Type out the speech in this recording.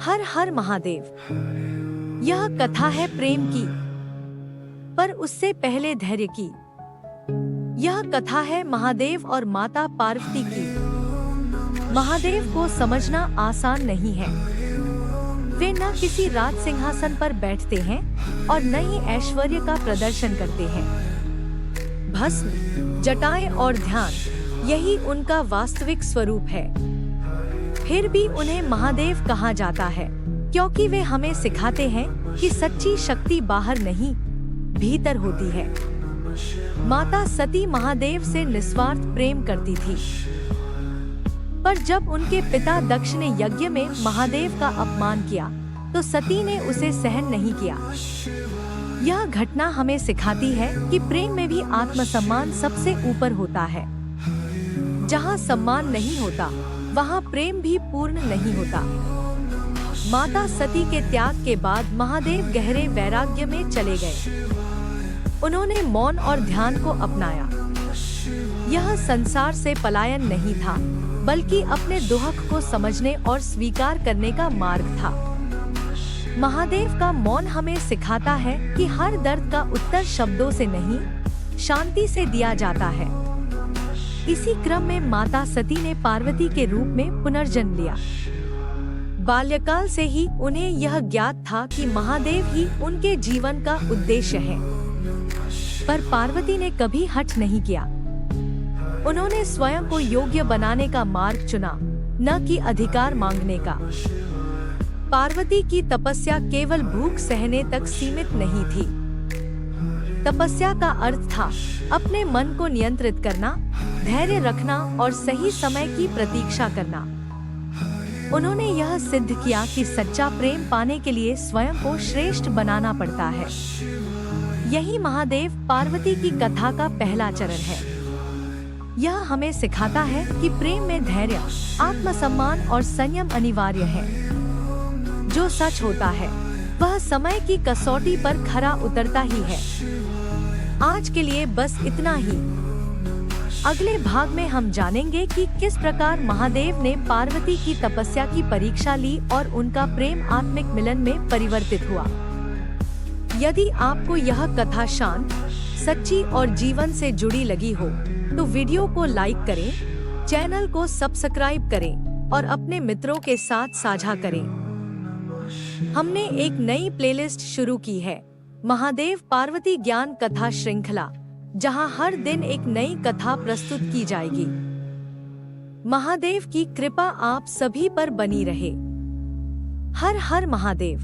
हर हर महादेव। यह कथा है प्रेम की, पर उससे पहले धैर्य की। यह कथा है महादेव और माता पार्वती की। महादेव को समझना आसान नहीं है। वे न किसी राज सिंहासन पर बैठते हैं और न ही ऐश्वर्य का प्रदर्शन करते हैं। भस्म, जटाएं और ध्यान, यही उनका वास्तविक स्वरूप है। फिर भी उन्हें महादेव कहा जाता है, क्योंकि वे हमें सिखाते हैं कि सच्ची शक्ति बाहर नहीं, भीतर होती है। माता सती महादेव से निस्वार्थ प्रेम करती थी, पर जब उनके पिता दक्ष ने यज्ञ में महादेव का अपमान किया, तो सती ने उसे सहन नहीं किया। यह घटना हमें सिखाती है कि प्रेम में भी आत्मसम्मान सबसे ऊपर होता है। जहाँ सम्मान नहीं होता, वहाँ प्रेम भी पूर्ण नहीं होता। माता सती के त्याग के बाद महादेव गहरे वैराग्य में चले गए। उन्होंने मौन और ध्यान को अपनाया। यह संसार से पलायन नहीं था, बल्कि अपने दुख को समझने और स्वीकार करने का मार्ग था। महादेव का मौन हमें सिखाता है कि हर दर्द का उत्तर शब्दों से नहीं, शांति से दिया जाता है। इसी क्रम में माता सती ने पार्वती के रूप में पुनर्जन्म लिया। बाल्यकाल से ही उन्हें यह ज्ञात था कि महादेव ही उनके जीवन का उद्देश्य है, पर पार्वती ने कभी हठ नहीं किया। उन्होंने स्वयं को योग्य बनाने का मार्ग चुना, न कि अधिकार मांगने का। पार्वती की तपस्या केवल भूख सहने तक सीमित नहीं थी। तपस्या का अर्थ था अपने मन को नियंत्रित करना, धैर्य रखना और सही समय की प्रतीक्षा करना। उन्होंने यह सिद्ध किया कि सच्चा प्रेम पाने के लिए स्वयं को श्रेष्ठ बनाना पड़ता है। यही महादेव पार्वती की कथा का पहला चरण है। यह हमें सिखाता है कि प्रेम में धैर्य, आत्मसम्मान और संयम अनिवार्य है। जो सच होता है, वह समय की कसौटी पर खरा उतरता ही है। आज के लिए बस इतना ही। अगले भाग में हम जानेंगे कि किस प्रकार महादेव ने पार्वती की तपस्या की परीक्षा ली और उनका प्रेम आत्मिक मिलन में परिवर्तित हुआ। यदि आपको यह कथा शांत, सच्ची और जीवन से जुड़ी लगी हो, तो वीडियो को लाइक करें, चैनल को सब्सक्राइब करें और अपने मित्रों के साथ साझा करें। हमने एक नई प्लेलिस्ट शुरू की है, महादेव पार्वती ज्ञान कथा श्रृंखला, जहां हर दिन एक नई कथा प्रस्तुत की जाएगी। महादेव की कृपा आप सभी पर बनी रहे। हर हर महादेव।